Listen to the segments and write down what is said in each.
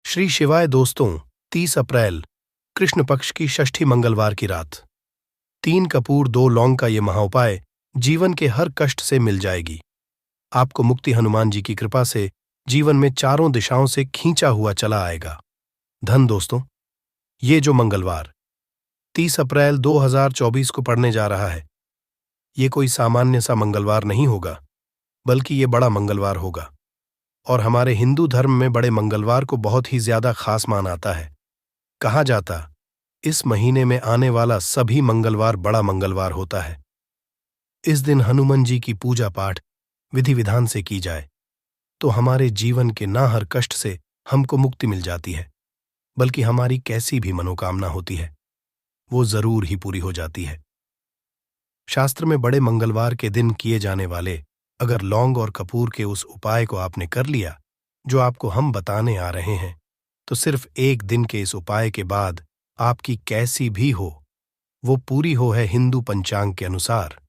श्री शिवाय दोस्तों, 30 अप्रैल कृष्ण पक्ष की षष्ठी मंगलवार की रात 3 कपूर 2 लौंग का ये महाउपाय जीवन के हर कष्ट से मिल जाएगी। आपको मुक्ति हनुमान जी की कृपा से जीवन में चारों दिशाओं से खींचा हुआ चला आएगा। धन दोस्तों, ये जो मंगलवार 30 अप्रैल 2024 को पड़ने जा रहा है, ये कोई सामान्य सा मंगलवार नहीं होगा, बल्कि ये बड़ा मंगलवार होगा। और हमारे हिंदू धर्म में बड़े मंगलवार को बहुत ही ज्यादा खास माना आता है। कहा जाता, इस महीने में आने वाला सभी मंगलवार बड़ा मंगलवार होता है। इस दिन हनुमान जी की पूजा पाठ विधि विधान से की जाए तो हमारे जीवन के ना हर कष्ट से हमको मुक्ति मिल जाती है, बल्कि हमारी कैसी भी मनोकामना होती है वो जरूर ही पूरी हो जाती है। शास्त्र में बड़े मंगलवार के दिन किए जाने वाले अगर लौंग और कपूर के उस उपाय को आपने कर लिया जो आपको हम बताने आ रहे हैं, तो सिर्फ एक दिन के इस उपाय के बाद आपकी कैसी भी हो वो पूरी हो है। हिंदू पंचांग के अनुसार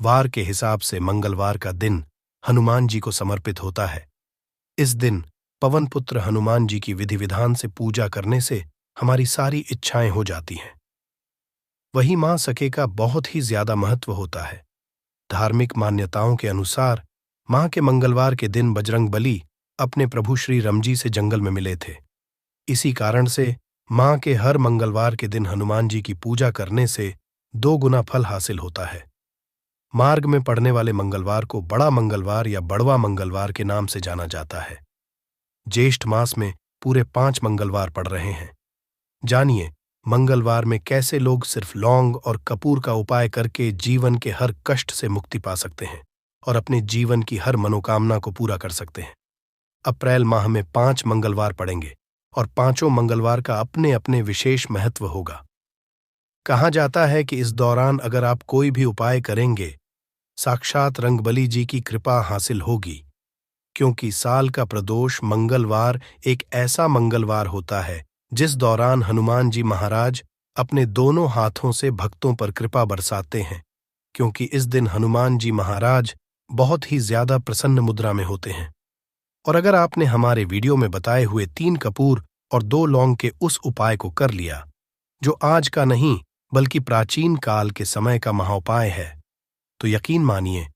वार के हिसाब से मंगलवार का दिन हनुमान जी को समर्पित होता है। इस दिन पवन पुत्र हनुमान जी की विधि विधान से पूजा करने से हमारी सारी इच्छाएं हो जाती हैं। वही मां सके का बहुत ही ज्यादा महत्व होता है। धार्मिक मान्यताओं के अनुसार मां के मंगलवार के दिन बजरंगबली अपने प्रभु श्री राम जी से जंगल में मिले थे। इसी कारण से मां के हर मंगलवार के दिन हनुमान जी की पूजा करने से 2 गुना फल हासिल होता है। मार्ग में पड़ने वाले मंगलवार को बड़ा मंगलवार या बड़वा मंगलवार के नाम से जाना जाता है। ज्येष्ठ मास में पूरे 5 मंगलवार पड़ रहे हैं। जानिए मंगलवार में कैसे लोग सिर्फ लौंग और कपूर का उपाय करके जीवन के हर कष्ट से मुक्ति पा सकते हैं और अपने जीवन की हर मनोकामना को पूरा कर सकते हैं। अप्रैल माह में 5 मंगलवार पड़ेंगे और 5 मंगलवार का अपने अपने विशेष महत्व होगा। कहा जाता है कि इस दौरान अगर आप कोई भी उपाय करेंगे, साक्षात रंगबली जी की कृपा हासिल होगी, क्योंकि साल का प्रदोष मंगलवार एक ऐसा मंगलवार होता है जिस दौरान हनुमान जी महाराज अपने दोनों हाथों से भक्तों पर कृपा बरसाते हैं, क्योंकि इस दिन हनुमान जी महाराज बहुत ही ज्यादा प्रसन्न मुद्रा में होते हैं। और अगर आपने हमारे वीडियो में बताए हुए 3 कपूर और 2 लौंग के उस उपाय को कर लिया जो आज का नहीं बल्कि प्राचीन काल के समय का महाउपाय है, तो यकीन मानिए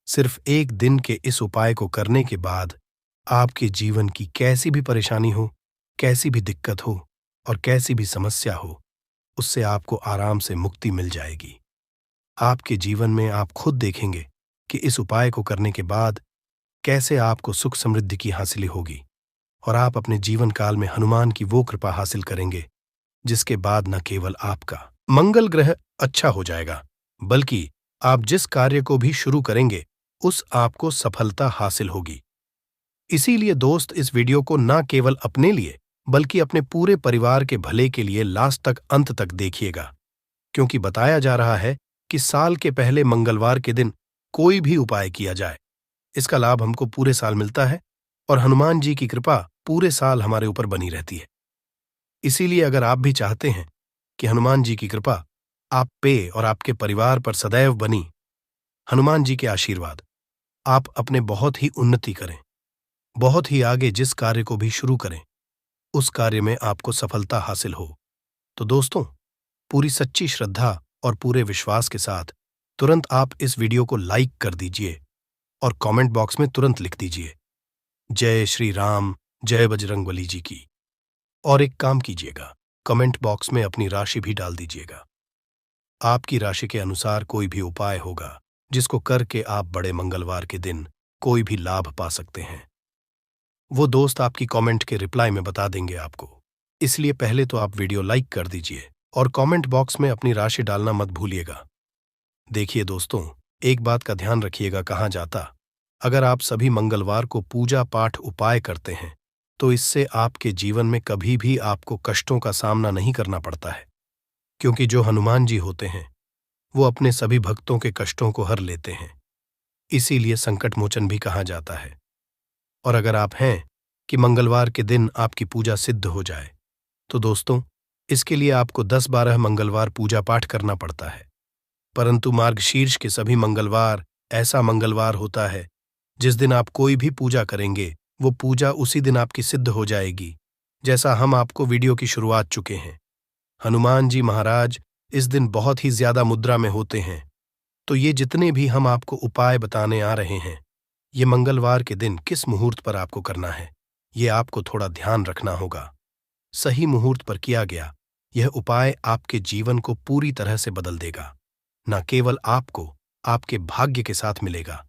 सिर्फ एक दिन के इस उपाय को करने के बाद आपके जीवन की कैसी भी परेशानी हो, कैसी भी दिक्कत हो और कैसी भी समस्या हो, उससे आपको आराम से मुक्ति मिल जाएगी। आपके जीवन में आप खुद देखेंगे कि इस उपाय को करने के बाद कैसे आपको सुख समृद्धि की हासिल होगी और आप अपने जीवन काल में हनुमान की वो कृपा हासिल करेंगे जिसके बाद न केवल आपका मंगल ग्रह अच्छा हो जाएगा, बल्कि आप जिस कार्य को भी शुरू करेंगे उस आपको सफलता हासिल होगी। इसीलिए दोस्त, इस वीडियो को न केवल अपने लिए बल्कि अपने पूरे परिवार के भले के लिए लास्ट तक अंत तक देखिएगा, क्योंकि बताया जा रहा है कि साल के पहले मंगलवार के दिन कोई भी उपाय किया जाए, इसका लाभ हमको पूरे साल मिलता है और हनुमान जी की कृपा पूरे साल हमारे ऊपर बनी रहती है। इसीलिए अगर आप भी चाहते हैं कि हनुमान जी की कृपा आप पे और आपके परिवार पर सदैव बनी, हनुमान जी के आशीर्वाद, आप अपने बहुत ही उन्नति करें, बहुत ही आगे जिस कार्य को भी शुरू करें उस कार्य में आपको सफलता हासिल हो, तो दोस्तों पूरी सच्ची श्रद्धा और पूरे विश्वास के साथ तुरंत आप इस वीडियो को लाइक कर दीजिए और कमेंट बॉक्स में तुरंत लिख दीजिए, जय श्री राम, जय बजरंगबली जी की। और एक काम कीजिएगा, कमेंट बॉक्स में अपनी राशि भी डाल दीजिएगा। आपकी राशि के अनुसार कोई भी उपाय होगा जिसको करके आप बड़े मंगलवार के दिन कोई भी लाभ पा सकते हैं, वो दोस्त आपकी कमेंट के रिप्लाई में बता देंगे आपको। इसलिए पहले तो आप वीडियो लाइक कर दीजिए और कमेंट बॉक्स में अपनी राशि डालना मत भूलिएगा। देखिए दोस्तों, एक बात का ध्यान रखिएगा, कहा जाता अगर आप सभी मंगलवार को पूजा पाठ उपाय करते हैं तो इससे आपके जीवन में कभी भी आपको कष्टों का सामना नहीं करना पड़ता है, क्योंकि जो हनुमान जी होते हैं वो अपने सभी भक्तों के कष्टों को हर लेते हैं। इसीलिए संकट मोचन भी कहा जाता है। और अगर आप हैं कि मंगलवार के दिन आपकी पूजा सिद्ध हो जाए, तो दोस्तों इसके लिए आपको 10-12 मंगलवार पूजा पाठ करना पड़ता है, परंतु मार्गशीर्ष के सभी मंगलवार ऐसा मंगलवार होता है जिस दिन आप कोई भी पूजा करेंगे वो पूजा उसी दिन आपकी सिद्ध हो जाएगी, जैसा हम आपको वीडियो की शुरुआत चुके हैं, हनुमान जी महाराज इस दिन बहुत ही ज्यादा मुद्रा में होते हैं। तो ये जितने भी हम आपको उपाय बताने आ रहे हैं, ये मंगलवार के दिन किस मुहूर्त पर आपको करना है, ये आपको थोड़ा ध्यान रखना होगा। सही मुहूर्त पर किया गया यह उपाय आपके जीवन को पूरी तरह से बदल देगा। न केवल आपको आपके भाग्य के साथ मिलेगा,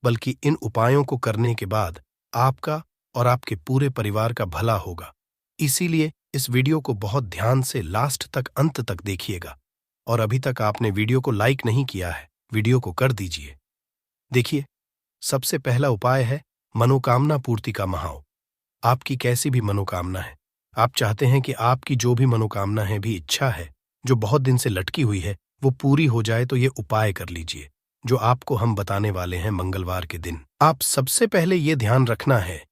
बल्कि इन उपायों को करने के बाद आपका और आपके पूरे परिवार का भला होगा। इसीलिए इस वीडियो को बहुत ध्यान से लास्ट तक, अंत तक देखिएगा। और अभी तक आपने वीडियो को लाइक नहीं किया है, वीडियो को कर दीजिए। देखिए, सबसे पहला उपाय है मनोकामना पूर्ति का महाव। आपकी कैसी भी मनोकामना है, आप चाहते हैं कि आपकी जो भी मनोकामना है, भी इच्छा है जो बहुत दिन से लटकी हुई है, वो पूरी हो जाए, तो ये उपाय कर लीजिए जो आपको हम बताने वाले हैं मंगलवार के दिन। आप सबसे पहले ये ध्यान रखना है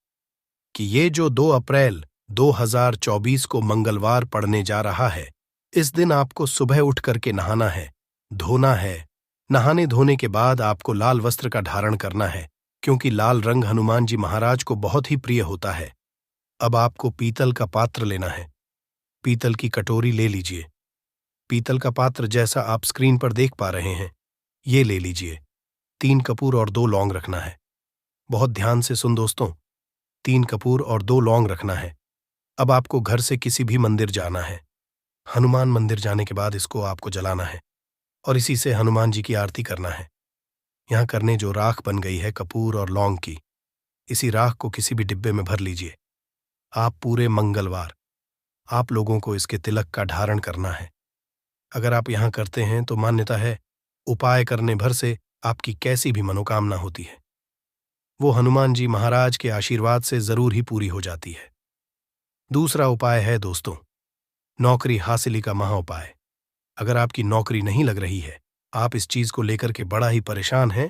कि ये जो 2 अप्रैल 2024 को मंगलवार पड़ने जा रहा है, इस दिन आपको सुबह उठ करके नहाना है, धोना है। नहाने धोने के बाद आपको लाल वस्त्र का धारण करना है, क्योंकि लाल रंग हनुमान जी महाराज को बहुत ही प्रिय होता है। अब आपको पीतल का पात्र लेना है, पीतल की कटोरी ले लीजिए। पीतल का पात्र जैसा आप स्क्रीन पर देख पा रहे हैं, ये ले लीजिए। 3 कपूर और 2 लौंग रखना है। बहुत ध्यान से सुन दोस्तों, 3 कपूर और 2 लौंग रखना है। अब आपको घर से किसी भी मंदिर जाना है। हनुमान मंदिर जाने के बाद इसको आपको जलाना है और इसी से हनुमान जी की आरती करना है। यहाँ करने जो राख बन गई है कपूर और लौंग की, इसी राख को किसी भी डिब्बे में भर लीजिए। आप पूरे मंगलवार आप लोगों को इसके तिलक का धारण करना है। अगर आप यहाँ करते हैं तो मान्यता है उपाय करने भर से आपकी कैसी भी मनोकामना होती है, वो हनुमान जी महाराज के आशीर्वाद से जरूर ही पूरी हो जाती है। दूसरा उपाय है दोस्तों, नौकरी हासिली का महाउपाय। अगर आपकी नौकरी नहीं लग रही है, आप इस चीज को लेकर के बड़ा ही परेशान हैं,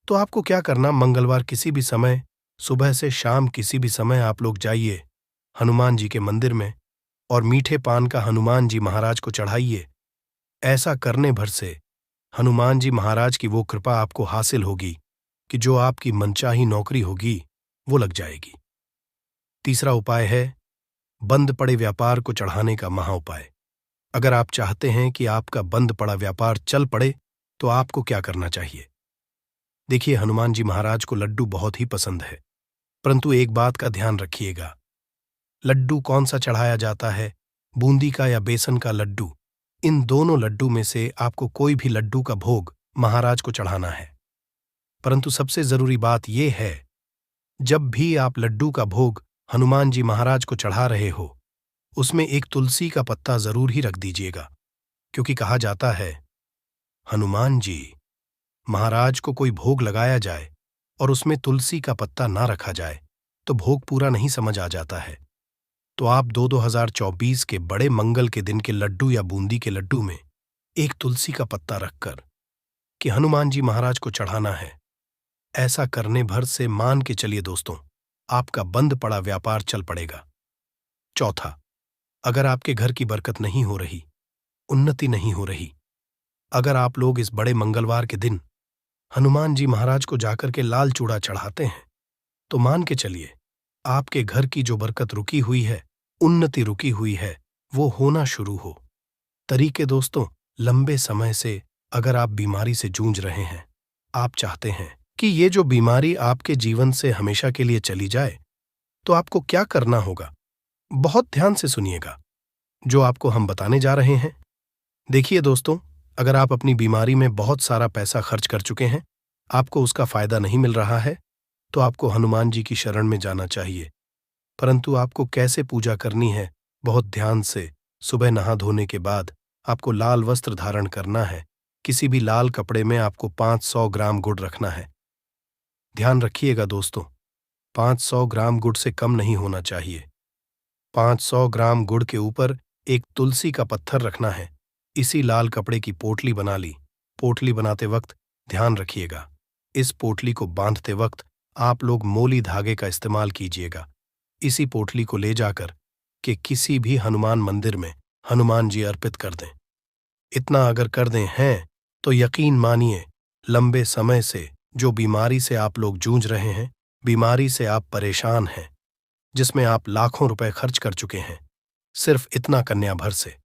तो आपको क्या करना, मंगलवार किसी भी समय, सुबह से शाम किसी भी समय आप लोग जाइए हनुमान जी के मंदिर में और मीठे पान का हनुमान जी महाराज को चढ़ाइए। ऐसा करने भर से हनुमान जी महाराज की वो कृपा आपको हासिल होगी कि जो आपकी मनचाही नौकरी होगी वो लग जाएगी। तीसरा उपाय है बंद पड़े व्यापार को चढ़ाने का महाउपाय। अगर आप चाहते हैं कि आपका बंद पड़ा व्यापार चल पड़े, तो आपको क्या करना चाहिए। देखिए, हनुमान जी महाराज को लड्डू बहुत ही पसंद है, परंतु एक बात का ध्यान रखिएगा, लड्डू कौन सा चढ़ाया जाता है, बूंदी का या बेसन का लड्डू। इन दोनों लड्डू में से आपको कोई भी लड्डू का भोग महाराज को चढ़ाना है। परंतु सबसे जरूरी बात यह है, जब भी आप लड्डू का भोग हनुमान जी महाराज को चढ़ा रहे हो, उसमें एक तुलसी का पत्ता जरूर ही रख दीजिएगा, क्योंकि कहा जाता है हनुमान जी महाराज को कोई भोग लगाया जाए और उसमें तुलसी का पत्ता ना रखा जाए तो भोग पूरा नहीं समझ आ जाता है। तो आप 2024 के बड़े मंगल के दिन के लड्डू या बूंदी के लड्डू में एक तुलसी का पत्ता रखकर कि हनुमान जी महाराज को चढ़ाना है। ऐसा करने भर से मान के चलिए दोस्तों, आपका बंद पड़ा व्यापार चल पड़ेगा। चौथा, अगर आपके घर की बरकत नहीं हो रही, उन्नति नहीं हो रही, अगर आप लोग इस बड़े मंगलवार के दिन हनुमान जी महाराज को जाकर के लाल चूड़ा चढ़ाते हैं, तो मान के चलिए आपके घर की जो बरकत रुकी हुई है, उन्नति रुकी हुई है, वो होना शुरू हो। तरीके दोस्तों, लंबे समय से अगर आप बीमारी से जूझ रहे हैं, आप चाहते हैं कि ये जो बीमारी आपके जीवन से हमेशा के लिए चली जाए, तो आपको क्या करना होगा, बहुत ध्यान से सुनिएगा जो आपको हम बताने जा रहे हैं। देखिए दोस्तों, अगर आप अपनी बीमारी में बहुत सारा पैसा खर्च कर चुके हैं, आपको उसका फायदा नहीं मिल रहा है, तो आपको हनुमान जी की शरण में जाना चाहिए। परंतु आपको कैसे पूजा करनी है, बहुत ध्यान से सुबह नहा धोने के बाद आपको लाल वस्त्र धारण करना है। किसी भी लाल कपड़े में आपको 500 ग्राम गुड़ रखना है। ध्यान रखिएगा दोस्तों, 500 ग्राम गुड़ से कम नहीं होना चाहिए। 500 ग्राम गुड़ के ऊपर एक तुलसी का पत्थर रखना है। इसी लाल कपड़े की पोटली बना ली। पोटली बनाते वक्त ध्यान रखिएगा, इस पोटली को बांधते वक्त आप लोग मोली धागे का इस्तेमाल कीजिएगा। इसी पोटली को ले जाकर के किसी भी हनुमान मंदिर में हनुमान जी अर्पित कर दें। इतना अगर कर दें हैं तो यकीन मानिए, लंबे समय से जो बीमारी से आप लोग जूझ रहे हैं, बीमारी से आप परेशान हैं, जिसमें आप लाखों रुपए खर्च कर चुके हैं, सिर्फ इतना कन्या भर से।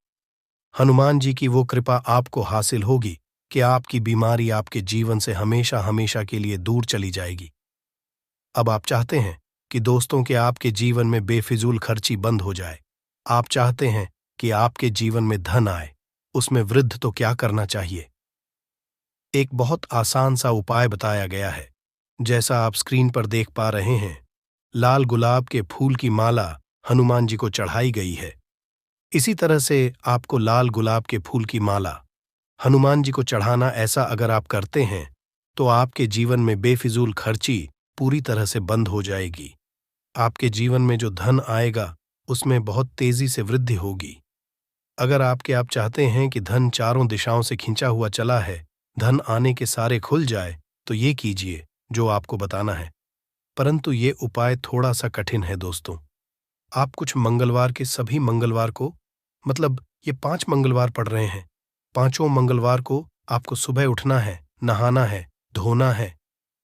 हनुमान जी की वो कृपा आपको हासिल होगी कि आपकी बीमारी आपके जीवन से हमेशा हमेशा के लिए दूर चली जाएगी। अब आप चाहते हैं कि दोस्तों के आपके जीवन में बेफिजूल खर्ची बंद हो जाए। आप चाहते हैं कि आपके जीवन में धन आए। उसमें वृद्धि तो क्या करना चाहिए? एक बहुत आसान सा उपाय बताया गया है। जैसा आप स्क्रीन पर देख पा रहे हैं, लाल गुलाब के फूल की माला हनुमान जी को चढ़ाई गई है। इसी तरह से आपको लाल गुलाब के फूल की माला हनुमान जी को चढ़ाना, ऐसा अगर आप करते हैं तो आपके जीवन में बेफिजूल खर्ची पूरी तरह से बंद हो जाएगी। आपके जीवन में जो धन आएगा उसमें बहुत तेजी से वृद्धि होगी। अगर आप चाहते हैं कि धन चारों दिशाओं से खींचा हुआ चला है, धन आने के सारे खुल जाए, तो ये कीजिए जो आपको बताना है। परंतु ये उपाय थोड़ा सा कठिन है दोस्तों। आप कुछ मंगलवार के सभी मंगलवार को, मतलब ये 5 मंगलवार पड़ रहे हैं, पांचों मंगलवार को आपको सुबह उठना है, नहाना है, धोना है,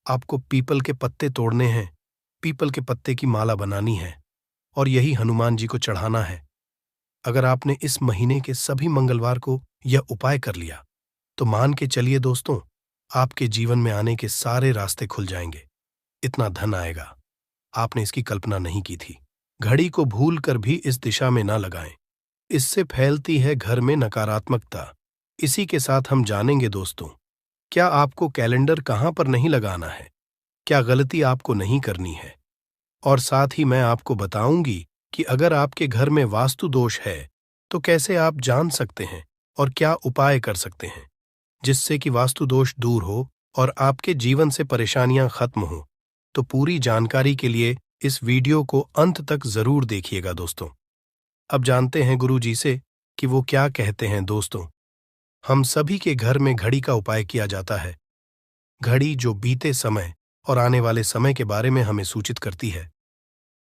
आपको पीपल के पत्ते तोड़ने हैं, पीपल के पत्ते की माला बनानी है और यही हनुमान जी को चढ़ाना है। अगर आपने इस महीने के सभी मंगलवार को यह उपाय कर लिया तो मान के चलिए दोस्तों, आपके जीवन में आने के सारे रास्ते खुल जाएंगे। इतना धन आएगा, आपने इसकी कल्पना नहीं की थी। घड़ी को भूल कर भी इस दिशा में ना लगाएं, इससे फैलती है घर में नकारात्मकता। इसी के साथ हम जानेंगे दोस्तों, क्या आपको कैलेंडर कहां पर नहीं लगाना है, क्या गलती आपको नहीं करनी है, और साथ ही मैं आपको बताऊंगी कि अगर आपके घर में वास्तु दोष है तो कैसे आप जान सकते हैं और क्या उपाय कर सकते हैं जिससे कि वास्तु दोष दूर हो और आपके जीवन से परेशानियां खत्म हो। तो पूरी जानकारी के लिए इस वीडियो को अंत तक जरूर देखिएगा दोस्तों। अब जानते हैं गुरु जी से कि वो क्या कहते हैं। दोस्तों, हम सभी के घर में घड़ी का उपाय किया जाता है। घड़ी जो बीते समय और आने वाले समय के बारे में हमें सूचित करती है।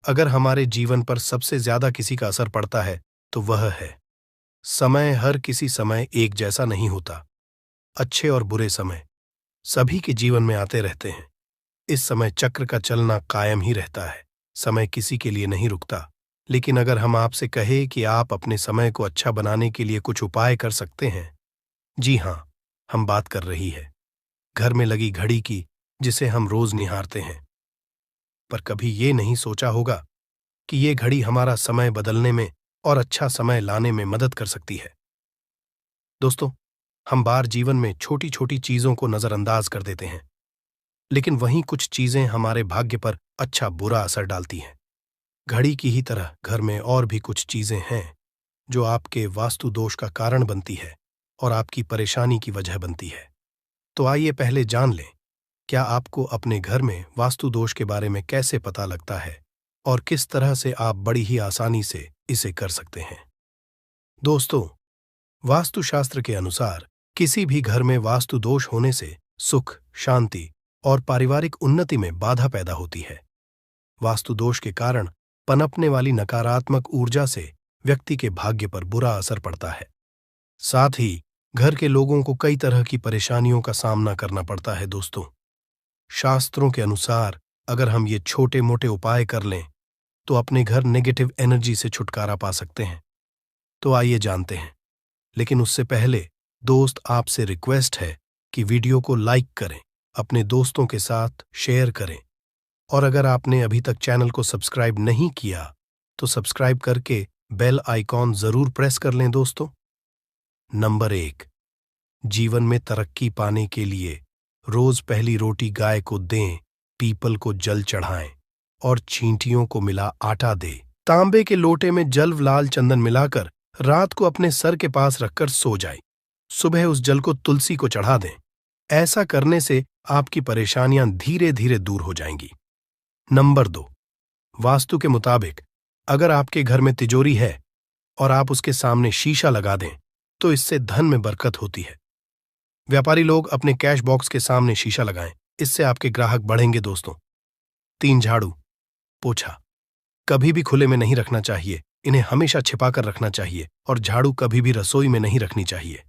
अगर हमारे जीवन पर सबसे ज्यादा किसी का असर पड़ता है तो वह है समय। हर किसी समय एक जैसा नहीं होता। अच्छे और बुरे समय सभी के जीवन में आते रहते हैं। इस समय चक्र का चलना कायम ही रहता है। समय किसी के लिए नहीं रुकता। लेकिन अगर हम आपसे कहें कि आप अपने समय को अच्छा बनाने के लिए कुछ उपाय कर सकते हैं, जी हाँ, हम बात कर रही है घर में लगी घड़ी की, जिसे हम रोज निहारते हैं। पर कभी ये नहीं सोचा होगा कि ये घड़ी हमारा समय बदलने में और अच्छा समय लाने में मदद कर सकती है। दोस्तों, हम बार जीवन में छोटी छोटी चीजों को नजरअंदाज कर देते हैं, लेकिन वहीं कुछ चीजें हमारे भाग्य पर अच्छा बुरा असर डालती हैं। घड़ी की ही तरह घर में और भी कुछ चीजें हैं जो आपके वास्तु दोष का कारण बनती है और आपकी परेशानी की वजह बनती है। तो आइए पहले जान लें, क्या आपको अपने घर में वास्तु दोष के बारे में कैसे पता लगता है और किस तरह से आप बड़ी ही आसानी से इसे कर सकते हैं। दोस्तों, वास्तुशास्त्र के अनुसार किसी भी घर में वास्तु दोष होने से सुख, शांति और पारिवारिक उन्नति में बाधा पैदा होती है। वास्तु दोष के कारण पनपने वाली नकारात्मक ऊर्जा से व्यक्ति के भाग्य पर बुरा असर पड़ता है। साथ ही घर के लोगों को कई तरह की परेशानियों का सामना करना पड़ता है। दोस्तों, शास्त्रों के अनुसार अगर हम ये छोटे मोटे उपाय कर लें तो अपने घर नेगेटिव एनर्जी से छुटकारा पा सकते हैं। तो आइए जानते हैं, लेकिन उससे पहले दोस्त, आपसे रिक्वेस्ट है कि वीडियो को लाइक करें, अपने दोस्तों के साथ शेयर करें, और अगर आपने अभी तक चैनल को सब्सक्राइब नहीं किया तो सब्सक्राइब करके बेल आइकॉन जरूर प्रेस कर लें। दोस्तों, नंबर 1, जीवन में तरक्की पाने के लिए रोज पहली रोटी गाय को दें, पीपल को जल चढ़ाएं और चींटियों को मिला आटा दें। तांबे के लोटे में जल लाल चंदन मिलाकर रात को अपने सर के पास रखकर सो जाएं। सुबह उस जल को तुलसी को चढ़ा दें। ऐसा करने से आपकी परेशानियां धीरे धीरे दूर हो जाएंगी। नंबर 2, वास्तु के मुताबिक अगर आपके घर में तिजोरी है और आप उसके सामने शीशा लगा दें तो इससे धन में बरकत होती है। व्यापारी लोग अपने कैश बॉक्स के सामने शीशा लगाएं, इससे आपके ग्राहक बढ़ेंगे। दोस्तों, 3, झाड़ू पोछा कभी भी खुले में नहीं रखना चाहिए। इन्हें हमेशा छिपाकर रखना चाहिए और झाड़ू कभी भी रसोई में नहीं रखनी चाहिए।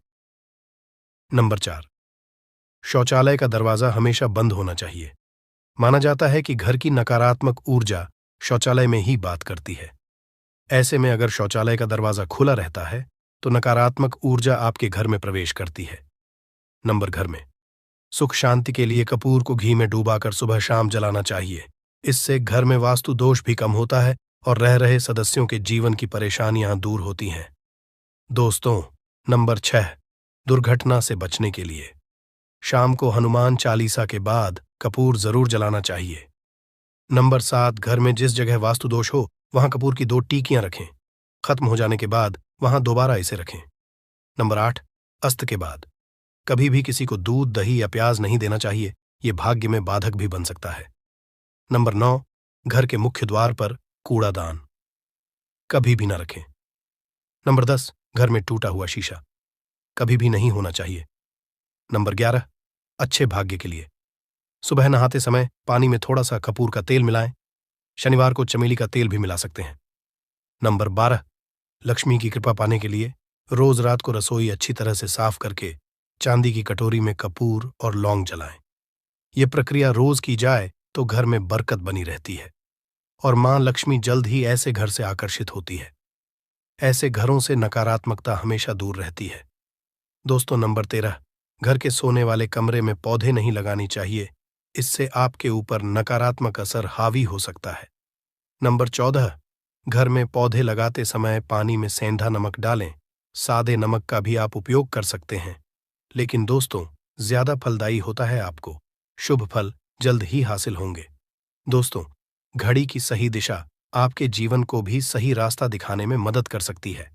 नंबर 4, शौचालय का दरवाजा हमेशा बंद होना चाहिए। माना जाता है कि घर की नकारात्मक ऊर्जा शौचालय में ही बात करती है। ऐसे में अगर शौचालय का दरवाजा खुला रहता है तो नकारात्मक ऊर्जा आपके घर में प्रवेश करती है। नंबर घर में सुख शांति के लिए कपूर को घी में डूबाकर सुबह शाम जलाना चाहिए। इससे घर में वास्तु दोष भी कम होता है और रह रहे सदस्यों के जीवन की परेशानियां दूर होती हैं। दोस्तों, नंबर 6, दुर्घटना से बचने के लिए शाम को हनुमान चालीसा के बाद कपूर जरूर जलाना चाहिए। नंबर 7, घर में जिस जगह वास्तु दोष हो वहां कपूर की 2 टीकियां रखें। खत्म हो जाने के बाद वहां दोबारा इसे रखें। नंबर 8, अस्त के बाद कभी भी किसी को दूध, दही या प्याज नहीं देना चाहिए, ये भाग्य में बाधक भी बन सकता है। नंबर 9, घर के मुख्य द्वार पर कूड़ादान कभी भी न रखें। नंबर 10, घर में टूटा हुआ शीशा कभी भी नहीं होना चाहिए। नंबर 11, अच्छे भाग्य के लिए सुबह नहाते समय पानी में थोड़ा सा कपूर का तेल मिलाएं। शनिवार को चमेली का तेल भी मिला सकते हैं। नंबर 12, लक्ष्मी की कृपा पाने के लिए रोज रात को रसोई अच्छी तरह से साफ करके चांदी की कटोरी में कपूर और लौंग जलाएं। यह प्रक्रिया रोज की जाए तो घर में बरकत बनी रहती है और मां लक्ष्मी जल्द ही ऐसे घर से आकर्षित होती है। ऐसे घरों से नकारात्मकता हमेशा दूर रहती है। दोस्तों, नंबर 13, घर के सोने वाले कमरे में पौधे नहीं लगानी चाहिए, इससे आपके ऊपर नकारात्मक असर हावी हो सकता है। नंबर 14, घर में पौधे लगाते समय पानी में सेंधा नमक डालें। सादे नमक का भी आप उपयोग कर सकते हैं, लेकिन दोस्तों ज्यादा फलदायी होता है। आपको शुभ फल जल्द ही हासिल होंगे। दोस्तों, घड़ी की सही दिशा आपके जीवन को भी सही रास्ता दिखाने में मदद कर सकती है।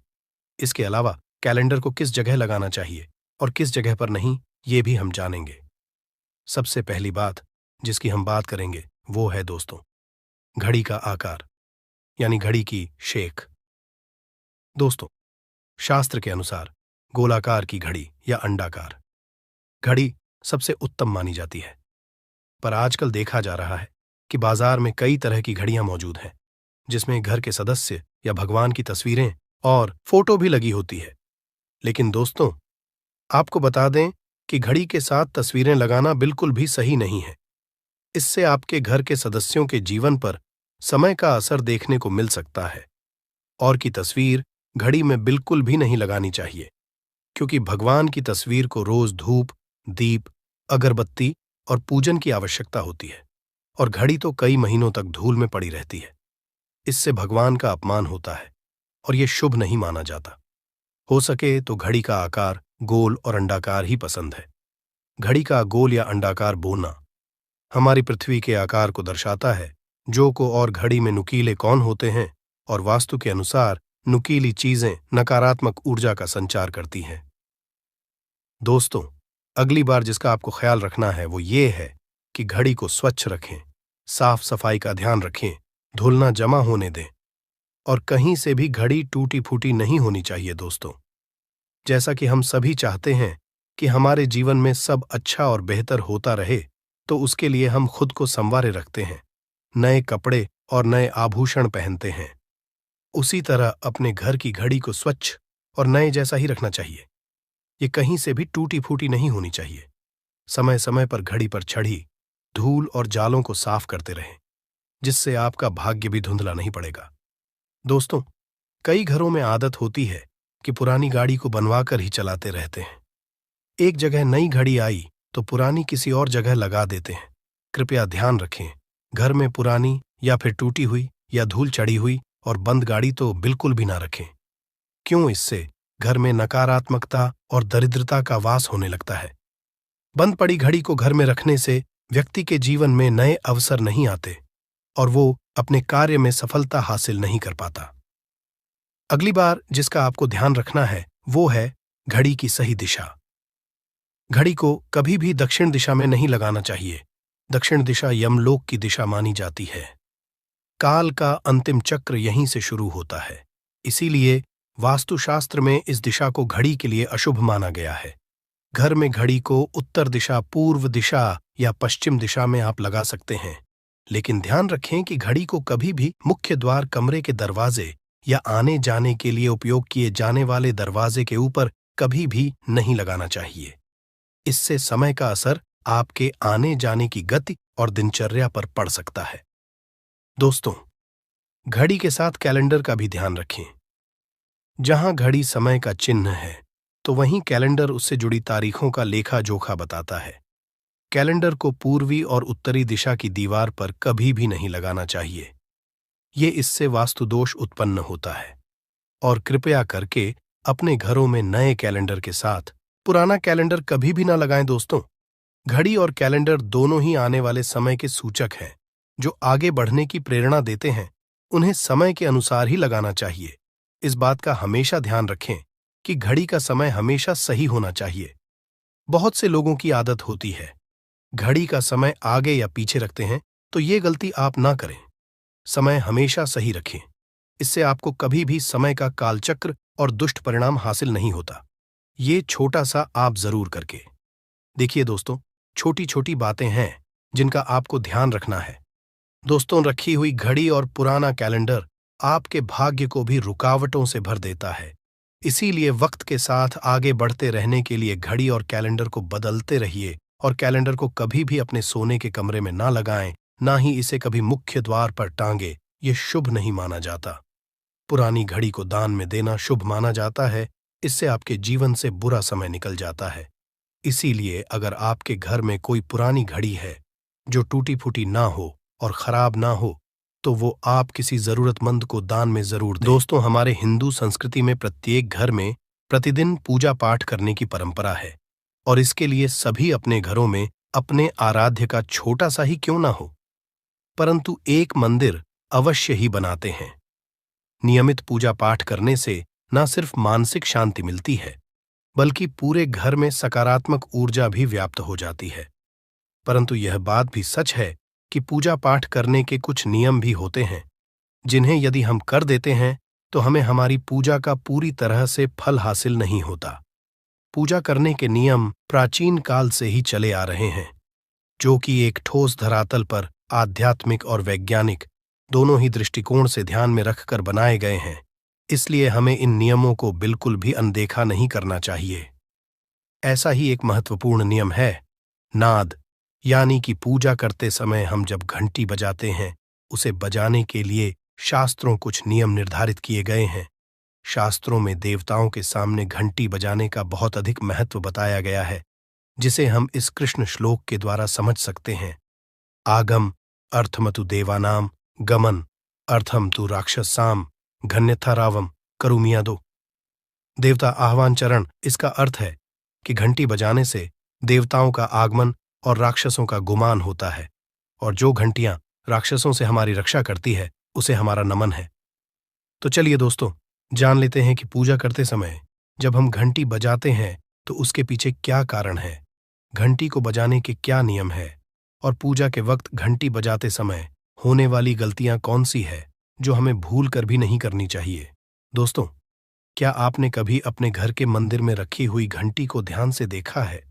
इसके अलावा कैलेंडर को किस जगह लगाना चाहिए और किस जगह पर नहीं, ये भी हम जानेंगे। सबसे पहली बात जिसकी हम बात करेंगे वो है दोस्तों घड़ी का आकार, यानी घड़ी की शेख। दोस्तों, शास्त्र के अनुसार गोलाकार की घड़ी या अंडाकार घड़ी सबसे उत्तम मानी जाती है, पर आजकल देखा जा रहा है कि बाजार में कई तरह की घड़ियां मौजूद हैं जिसमें घर के सदस्य या भगवान की तस्वीरें और फोटो भी लगी होती है। लेकिन दोस्तों, आपको बता दें कि घड़ी के साथ तस्वीरें लगाना बिल्कुल भी सही नहीं है। इससे आपके घर के सदस्यों के जीवन पर समय का असर देखने को मिल सकता है। और की तस्वीर घड़ी में बिल्कुल भी नहीं लगानी चाहिए, क्योंकि भगवान की तस्वीर को रोज धूप, दीप, अगरबत्ती और पूजन की आवश्यकता होती है और घड़ी तो कई महीनों तक धूल में पड़ी रहती है। इससे भगवान का अपमान होता है और यह शुभ नहीं माना जाता। हो सके तो घड़ी का आकार गोल और अंडाकार ही पसंद है। घड़ी का गोल या अंडाकार बोना हमारी पृथ्वी के आकार को दर्शाता है, जो को और घड़ी में नुकीले कौन होते हैं और वास्तु के अनुसार नुकीली चीजें नकारात्मक ऊर्जा का संचार करती हैं। दोस्तों, अगली बार जिसका आपको ख्याल रखना है वो ये है कि घड़ी को स्वच्छ रखें, साफ सफाई का ध्यान रखें, धूल ना जमा होने दें और कहीं से भी घड़ी टूटी फूटी नहीं होनी चाहिए। दोस्तों, जैसा कि हम सभी चाहते हैं कि हमारे जीवन में सब अच्छा और बेहतर होता रहे, तो उसके लिए हम खुद को संवारे रखते हैं, नए कपड़े और नए आभूषण पहनते हैं। उसी तरह अपने घर की घड़ी को स्वच्छ और नए जैसा ही रखना चाहिए। ये कहीं से भी टूटी फूटी नहीं होनी चाहिए। समय समय पर घड़ी पर चढ़ी धूल और जालों को साफ करते रहें, जिससे आपका भाग्य भी धुंधला नहीं पड़ेगा। दोस्तों, कई घरों में आदत होती है कि पुरानी गाड़ी को बनवाकर ही चलाते रहते हैं। एक जगह नई घड़ी आई तो पुरानी किसी और जगह लगा देते हैं। कृपया ध्यान रखें, घर में पुरानी या फिर टूटी हुई या धूल चढ़ी हुई और बंद गाड़ी तो बिल्कुल भी ना रखें। क्यों? इससे घर में नकारात्मकता और दरिद्रता का वास होने लगता है। बंद पड़ी घड़ी को घर में रखने से व्यक्ति के जीवन में नए अवसर नहीं आते और वो अपने कार्य में सफलता हासिल नहीं कर पाता। अगली बार जिसका आपको ध्यान रखना है वो है घड़ी की सही दिशा। घड़ी को कभी भी दक्षिण दिशा में नहीं लगाना चाहिए। दक्षिण दिशा यमलोक की दिशा मानी जाती है। काल का अंतिम चक्र यहीं से शुरू होता है। इसीलिए वास्तुशास्त्र में इस दिशा को घड़ी के लिए अशुभ माना गया है। घर में घड़ी को उत्तर दिशा, पूर्व दिशा या पश्चिम दिशा में आप लगा सकते हैं, लेकिन ध्यान रखें कि घड़ी को कभी भी मुख्य द्वार, कमरे के दरवाजे या आने जाने के लिए उपयोग किए जाने वाले दरवाजे के ऊपर कभी भी नहीं लगाना चाहिए। इससे समय का असर आपके आने जाने की गति और दिनचर्या पर पड़ सकता है। दोस्तों, घड़ी के साथ कैलेंडर का भी ध्यान रखें। जहां घड़ी समय का चिन्ह है, तो वहीं कैलेंडर उससे जुड़ी तारीखों का लेखा जोखा बताता है। कैलेंडर को पूर्वी और उत्तरी दिशा की दीवार पर कभी भी नहीं लगाना चाहिए। ये इससे वास्तु दोष उत्पन्न होता है। और कृपया करके अपने घरों में नए कैलेंडर के साथ पुराना कैलेंडर कभी भी ना लगाएं दोस्तों। घड़ी और कैलेंडर दोनों ही आने वाले समय के सूचक हैं, जो आगे बढ़ने की प्रेरणा देते हैं। उन्हें समय के अनुसार ही लगाना चाहिए। इस बात का हमेशा ध्यान रखें कि घड़ी का समय हमेशा सही होना चाहिए। बहुत से लोगों की आदत होती है घड़ी का समय आगे या पीछे रखते हैं, तो ये गलती आप ना करें। समय हमेशा सही रखें। इससे आपको कभी भी समय का कालचक्र और दुष्ट परिणाम हासिल नहीं होता। ये छोटा सा आप जरूर करके देखिए दोस्तों। छोटी छोटी बातें हैं जिनका आपको ध्यान रखना है। दोस्तों, रखी हुई घड़ी और पुराना कैलेंडर आपके भाग्य को भी रुकावटों से भर देता है। इसीलिए वक्त के साथ आगे बढ़ते रहने के लिए घड़ी और कैलेंडर को बदलते रहिए। और कैलेंडर को कभी भी अपने सोने के कमरे में ना लगाएं, ना ही इसे कभी मुख्य द्वार पर टांगे। ये शुभ नहीं माना जाता। पुरानी घड़ी को दान में देना शुभ माना जाता है। इससे आपके जीवन से बुरा समय निकल जाता है। इसीलिए अगर आपके घर में कोई पुरानी घड़ी है जो टूटी फूटी ना हो और खराब ना हो, तो वो आप किसी जरूरतमंद को दान में जरूर दें। दोस्तों, हमारे हिंदू संस्कृति में प्रत्येक घर में प्रतिदिन पूजा पाठ करने की परंपरा है। और इसके लिए सभी अपने घरों में अपने आराध्य का छोटा सा ही क्यों ना हो, परंतु एक मंदिर अवश्य ही बनाते हैं। नियमित पूजा पाठ करने से न सिर्फ मानसिक शांति मिलती है, बल्कि पूरे घर में सकारात्मक ऊर्जा भी व्याप्त हो जाती है। परंतु यह बात भी सच है कि पूजा पाठ करने के कुछ नियम भी होते हैं, जिन्हें यदि हम कर देते हैं तो हमें हमारी पूजा का पूरी तरह से फल हासिल नहीं होता। पूजा करने के नियम प्राचीन काल से ही चले आ रहे हैं, जो कि एक ठोस धरातल पर आध्यात्मिक और वैज्ञानिक दोनों ही दृष्टिकोण से ध्यान में रखकर बनाए गए हैं। इसलिए हमें इन नियमों को बिल्कुल भी अनदेखा नहीं करना चाहिए। ऐसा ही एक महत्वपूर्ण नियम है नाद, यानी कि पूजा करते समय हम जब घंटी बजाते हैं, उसे बजाने के लिए शास्त्रों कुछ नियम निर्धारित किए गए हैं। शास्त्रों में देवताओं के सामने घंटी बजाने का बहुत अधिक महत्व बताया गया है, जिसे हम इस कृष्ण श्लोक के द्वारा समझ सकते हैं। आगम अर्थमतु देवानाम गमन अर्थम तु राक्षसाम घन्यथा रावम करुमियादो। देवता आह्वान चरण, इसका अर्थ है कि घंटी बजाने से देवताओं का आगमन और राक्षसों का गुमान होता है, और जो घंटियां राक्षसों से हमारी रक्षा करती है उसे हमारा नमन है। तो चलिए दोस्तों, जान लेते हैं कि पूजा करते समय जब हम घंटी बजाते हैं तो उसके पीछे क्या कारण है, घंटी को बजाने के क्या नियम है, और पूजा के वक्त घंटी बजाते समय होने वाली गलतियां कौन सी है जो हमें भूल कर भी नहीं करनी चाहिए। दोस्तों, क्या आपने कभी अपने घर के मंदिर में रखी हुई घंटी को ध्यान से देखा है?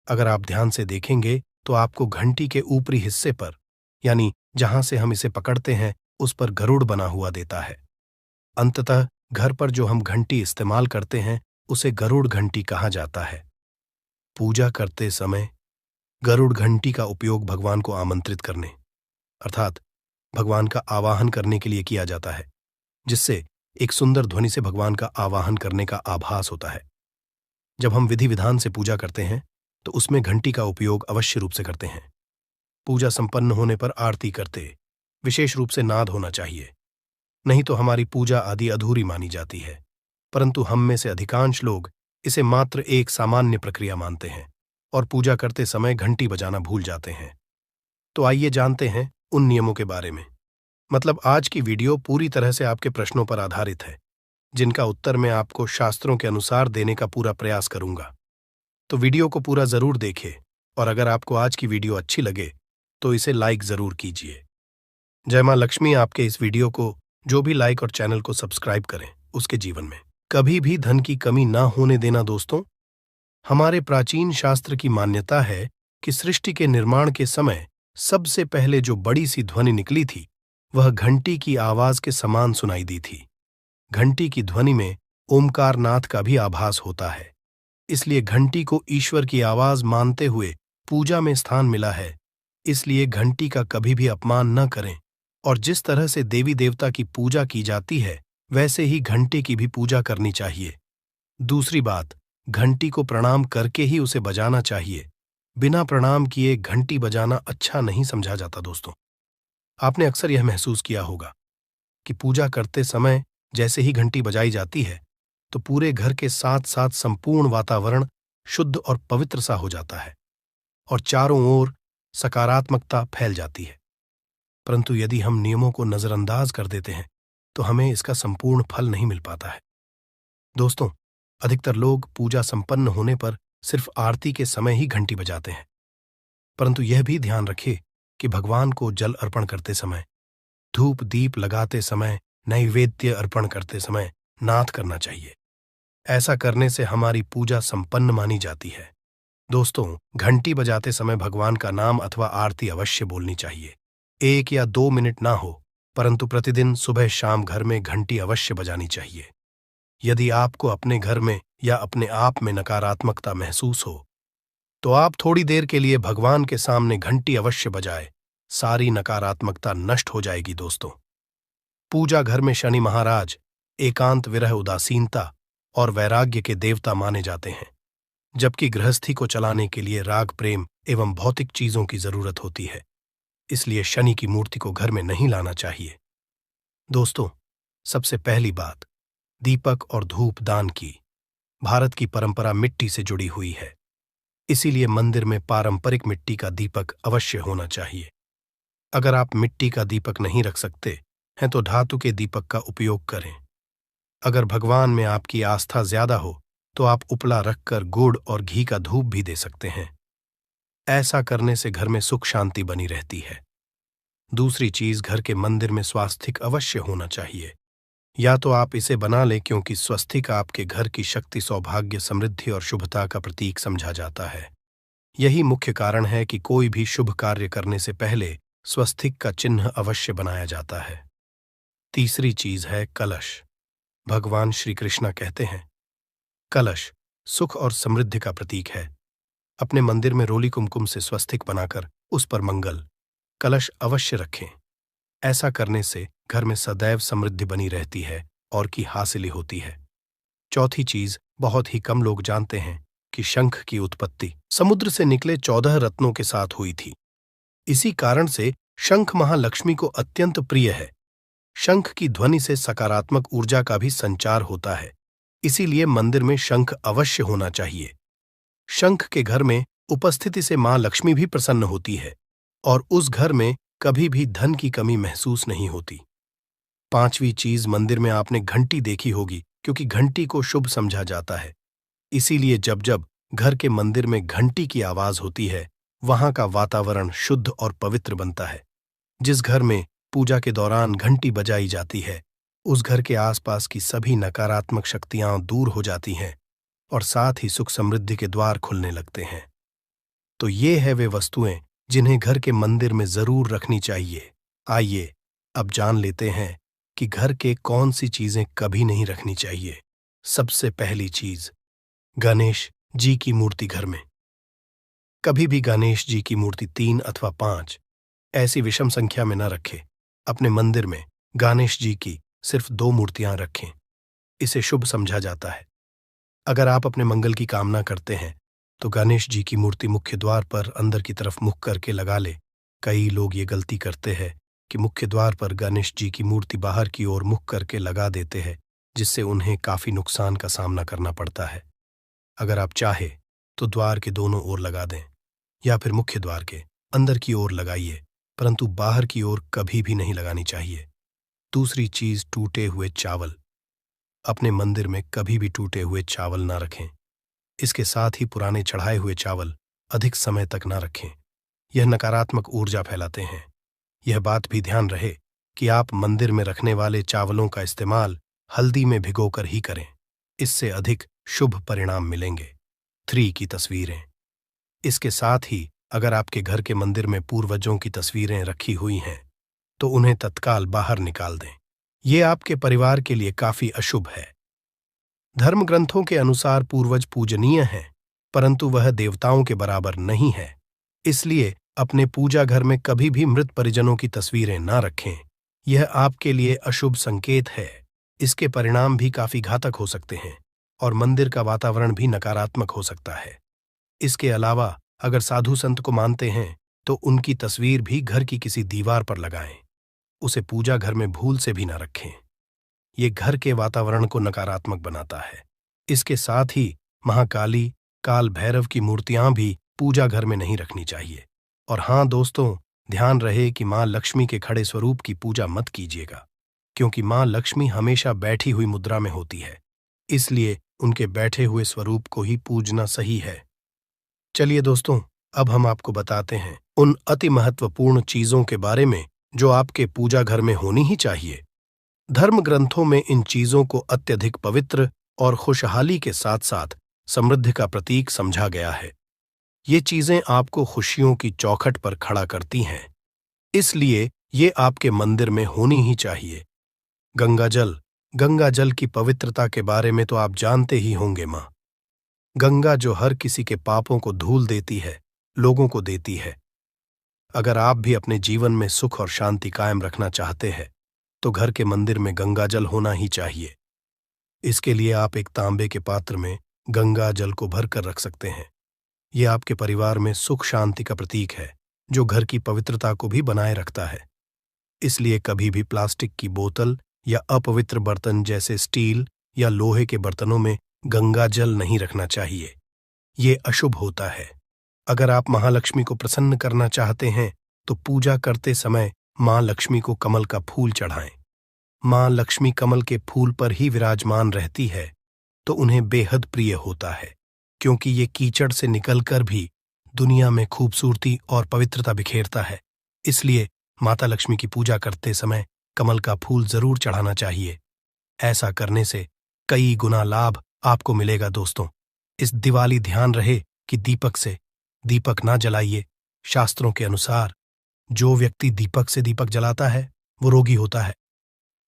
अगर आप ध्यान से देखेंगे तो आपको घंटी के ऊपरी हिस्से पर, यानी जहां से हम इसे पकड़ते हैं, उस पर गरुड़ बना हुआ देता है। अंततः घर पर जो हम घंटी इस्तेमाल करते हैं उसे गरुड़ घंटी कहा जाता है। पूजा करते समय गरुड़ घंटी का उपयोग भगवान को आमंत्रित करने, अर्थात भगवान का आवाहन करने के लिए किया जाता है, जिससे एक सुंदर ध्वनि से भगवान का आवाहन करने का आभास होता है। जब हम विधि विधान से पूजा करते हैं तो उसमें घंटी का उपयोग अवश्य रूप से करते हैं। पूजा संपन्न होने पर आरती करते विशेष रूप से नाद होना चाहिए, नहीं तो हमारी पूजा आदि अधूरी मानी जाती है। परंतु हम में से अधिकांश लोग इसे मात्र एक सामान्य प्रक्रिया मानते हैं और पूजा करते समय घंटी बजाना भूल जाते हैं। तो आइए जानते हैं उन नियमों के बारे में। मतलब आज की वीडियो पूरी तरह से आपके प्रश्नों पर आधारित है, जिनका उत्तर मैं आपको शास्त्रों के अनुसार देने का पूरा प्रयास करूंगा। तो वीडियो को पूरा जरूर देखें, और अगर आपको आज की वीडियो अच्छी लगे तो इसे लाइक जरूर कीजिए। जय मां लक्ष्मी आपके इस वीडियो को जो भी लाइक और चैनल को सब्सक्राइब करें, उसके जीवन में कभी भी धन की कमी ना होने देना। दोस्तों, हमारे प्राचीन शास्त्र की मान्यता है कि सृष्टि के निर्माण के समय सबसे पहले जो बड़ी सी ध्वनि निकली थी वह घंटी की आवाज के समान सुनाई दी थी। घंटी की ध्वनि में ओमकार नाथ का भी आभास होता है, इसलिए घंटी को ईश्वर की आवाज मानते हुए पूजा में स्थान मिला है। इसलिए घंटी का कभी भी अपमान न करें, और जिस तरह से देवी देवता की पूजा की जाती है वैसे ही घंटे की भी पूजा करनी चाहिए। दूसरी बात, घंटी को प्रणाम करके ही उसे बजाना चाहिए। बिना प्रणाम किए घंटी बजाना अच्छा नहीं समझा जाता दोस्तों। आपने अक्सर यह महसूस किया होगा कि पूजा करते समय जैसे ही घंटी बजाई जाती है तो पूरे घर के साथ साथ संपूर्ण वातावरण शुद्ध और पवित्र सा हो जाता है और चारों ओर सकारात्मकता फैल जाती है। परंतु यदि हम नियमों को नजरअंदाज कर देते हैं तो हमें इसका संपूर्ण फल नहीं मिल पाता है। दोस्तों, अधिकतर लोग पूजा संपन्न होने पर सिर्फ आरती के समय ही घंटी बजाते हैं, परंतु यह भी ध्यान रखिए कि भगवान को जल अर्पण करते समय, धूप दीप लगाते समय, नैवेद्य अर्पण करते समय नाद करना चाहिए। ऐसा करने से हमारी पूजा संपन्न मानी जाती है। दोस्तों, घंटी बजाते समय भगवान का नाम अथवा आरती अवश्य बोलनी चाहिए। 1 या 2 मिनट ना हो, परंतु प्रतिदिन सुबह शाम घर में घंटी अवश्य बजानी चाहिए। यदि आपको अपने घर में या अपने आप में नकारात्मकता महसूस हो तो आप थोड़ी देर के लिए भगवान के सामने घंटी अवश्य बजाए। सारी नकारात्मकता नष्ट हो जाएगी दोस्तों। पूजा घर में शनि महाराज एकांत, विरह, उदासीनता और वैराग्य के देवता माने जाते हैं, जबकि गृहस्थी को चलाने के लिए राग, प्रेम एवं भौतिक चीजों की जरूरत होती है। इसलिए शनि की मूर्ति को घर में नहीं लाना चाहिए। दोस्तों, सबसे पहली बात, दीपक और धूप दान की। भारत की परंपरा मिट्टी से जुड़ी हुई है, इसीलिए मंदिर में पारंपरिक मिट्टी का दीपक अवश्य होना चाहिए। अगर आप मिट्टी का दीपक नहीं रख सकते हैं तो धातु के दीपक का उपयोग करें। अगर भगवान में आपकी आस्था ज्यादा हो तो आप उपला रखकर गुड़ और घी का धूप भी दे सकते हैं। ऐसा करने से घर में सुख शांति बनी रहती है। दूसरी चीज, घर के मंदिर में स्वास्तिक अवश्य होना चाहिए। या तो आप इसे बना लें, क्योंकि स्वस्तिक आपके घर की शक्ति, सौभाग्य, समृद्धि और शुभता का प्रतीक समझा जाता है। यही मुख्य कारण है कि कोई भी शुभ कार्य करने से पहले स्वस्तिक का चिन्ह अवश्य बनाया जाता है। तीसरी चीज है कलश। भगवान श्री कृष्ण कहते हैं, कलश सुख और समृद्धि का प्रतीक है। अपने मंदिर में रोली कुमकुम से स्वस्तिक बनाकर उस पर मंगल कलश अवश्य रखें। ऐसा करने से घर में सदैव समृद्धि बनी रहती है और की हासिली होती है। चौथी चीज, बहुत ही कम लोग जानते हैं कि शंख की उत्पत्ति समुद्र से निकले 14 रत्नों के साथ हुई थी। इसी कारण से शंख महालक्ष्मी को अत्यंत प्रिय है। शंख की ध्वनि से सकारात्मक ऊर्जा का भी संचार होता है, इसीलिए मंदिर में शंख अवश्य होना चाहिए। शंख के घर में उपस्थिति से मां लक्ष्मी भी प्रसन्न होती है और उस घर में कभी भी धन की कमी महसूस नहीं होती। पांचवी चीज, मंदिर में आपने घंटी देखी होगी, क्योंकि घंटी को शुभ समझा जाता है। इसीलिए जब जब घर के मंदिर में घंटी की आवाज होती है वहां का वातावरण शुद्ध और पवित्र बनता है। जिस घर में पूजा के दौरान घंटी बजाई जाती है उस घर के आसपास की सभी नकारात्मक शक्तियां दूर हो जाती हैं और साथ ही सुख समृद्धि के द्वार खुलने लगते हैं। तो ये है वे वस्तुएं जिन्हें घर के मंदिर में जरूर रखनी चाहिए। आइए अब जान लेते हैं कि घर के कौन सी चीजें कभी नहीं रखनी चाहिए। सबसे पहली चीज, गणेश जी की मूर्ति घर में। कभी भी गणेश जी की मूर्ति 3 अथवा 5 ऐसी विषम संख्या में न रखें। अपने मंदिर में गणेश जी की सिर्फ 2 मूर्तियां रखें। इसे शुभ समझा जाता है। अगर आप अपने मंगल की कामना करते हैं तो गणेश जी की मूर्ति मुख्य द्वार पर अंदर की तरफ मुख करके लगा ले। कई लोग ये गलती करते हैं कि मुख्य द्वार पर गणेश जी की मूर्ति बाहर की ओर मुख करके लगा देते हैं, जिससे उन्हें काफी नुकसान का सामना करना पड़ता है। अगर आप चाहे तो द्वार के दोनों ओर लगा दें या फिर मुख्य द्वार के अंदर की ओर लगाइए, परंतु बाहर की ओर कभी भी नहीं लगानी चाहिए। दूसरी चीज, टूटे हुए चावल। अपने मंदिर में कभी भी टूटे हुए चावल ना रखें। इसके साथ ही पुराने चढ़ाए हुए चावल अधिक समय तक ना रखें। यह नकारात्मक ऊर्जा फैलाते हैं। यह बात भी ध्यान रहे कि आप मंदिर में रखने वाले चावलों का इस्तेमाल हल्दी में भिगोकर ही करें। इससे अधिक शुभ परिणाम मिलेंगे। 3 की तस्वीरें। इसके साथ ही अगर आपके घर के मंदिर में पूर्वजों की तस्वीरें रखी हुई हैं तो उन्हें तत्काल बाहर निकाल दें। ये आपके परिवार के लिए काफी अशुभ है। धर्म ग्रंथों के अनुसार पूर्वज पूजनीय हैं, परंतु वह देवताओं के बराबर नहीं है। इसलिए अपने पूजा घर में कभी भी मृत परिजनों की तस्वीरें ना रखें। यह आपके लिए अशुभ संकेत है। इसके परिणाम भी काफी घातक हो सकते हैं और मंदिर का वातावरण भी नकारात्मक हो सकता है। इसके अलावा अगर साधु संत को मानते हैं तो उनकी तस्वीर भी घर की किसी दीवार पर लगाएं। उसे पूजा घर में भूल से भी न रखें। ये घर के वातावरण को नकारात्मक बनाता है। इसके साथ ही महाकाली, काल भैरव की मूर्तियां भी पूजा घर में नहीं रखनी चाहिए। और हाँ दोस्तों, ध्यान रहे कि मां लक्ष्मी के खड़े स्वरूप की पूजा मत कीजिएगा, क्योंकि मां लक्ष्मी हमेशा बैठी हुई मुद्रा में होती है। इसलिए उनके बैठे हुए स्वरूप को ही पूजना सही है। चलिए दोस्तों, अब हम आपको बताते हैं उन अति महत्वपूर्ण चीजों के बारे में जो आपके पूजा घर में होनी ही चाहिए। धर्म ग्रंथों में इन चीजों को अत्यधिक पवित्र और खुशहाली के साथ साथ समृद्धि का प्रतीक समझा गया है। ये चीजें आपको खुशियों की चौखट पर खड़ा करती हैं, इसलिए ये आपके मंदिर में होनी ही चाहिए। गंगा जल की पवित्रता के बारे में तो आप जानते ही होंगे। मां गंगा जो हर किसी के पापों को धूल देती है, लोगों को देती है। अगर आप भी अपने जीवन में सुख और शांति कायम रखना चाहते हैं तो घर के मंदिर में गंगा जल होना ही चाहिए। इसके लिए आप एक तांबे के पात्र में गंगा जल को भर कर रख सकते हैं। यह आपके परिवार में सुख शांति का प्रतीक है, जो घर की पवित्रता को भी बनाए रखता है। इसलिए कभी भी प्लास्टिक की बोतल या अपवित्र बर्तन जैसे स्टील या लोहे के बर्तनों में गंगा जल नहीं रखना चाहिए। ये अशुभ होता है। अगर आप महालक्ष्मी को प्रसन्न करना चाहते हैं तो पूजा करते समय मां लक्ष्मी को कमल का फूल चढ़ाएं। मां लक्ष्मी कमल के फूल पर ही विराजमान रहती है तो उन्हें बेहद प्रिय होता है, क्योंकि ये कीचड़ से निकलकर भी दुनिया में खूबसूरती और पवित्रता बिखेरता है। इसलिए माता लक्ष्मी की पूजा करते समय कमल का फूल जरूर चढ़ाना चाहिए। ऐसा करने से कई गुना लाभ आपको मिलेगा। दोस्तों, इस दिवाली ध्यान रहे कि दीपक से दीपक ना जलाइए। शास्त्रों के अनुसार जो व्यक्ति दीपक से दीपक जलाता है वो रोगी होता है।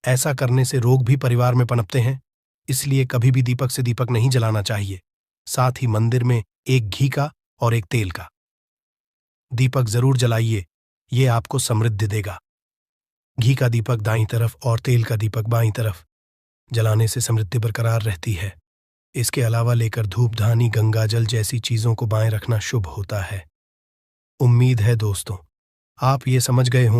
ऐसा करने से रोग भी परिवार में पनपते हैं। इसलिए कभी भी दीपक से दीपक नहीं जलाना चाहिए। साथ ही मंदिर में एक घी का और एक तेल का दीपक जरूर जलाइए। ये आपको समृद्धि देगा। घी का दीपक दाईं तरफ और तेल का दीपक बाईं तरफ जलाने से समृद्धि बरकरार रहती है। इसके अलावा लेकर धूपधानी, गंगाजल जैसी चीजों को बाएं रखना शुभ होता है। उम्मीद है दोस्तों आप ये समझ गए हों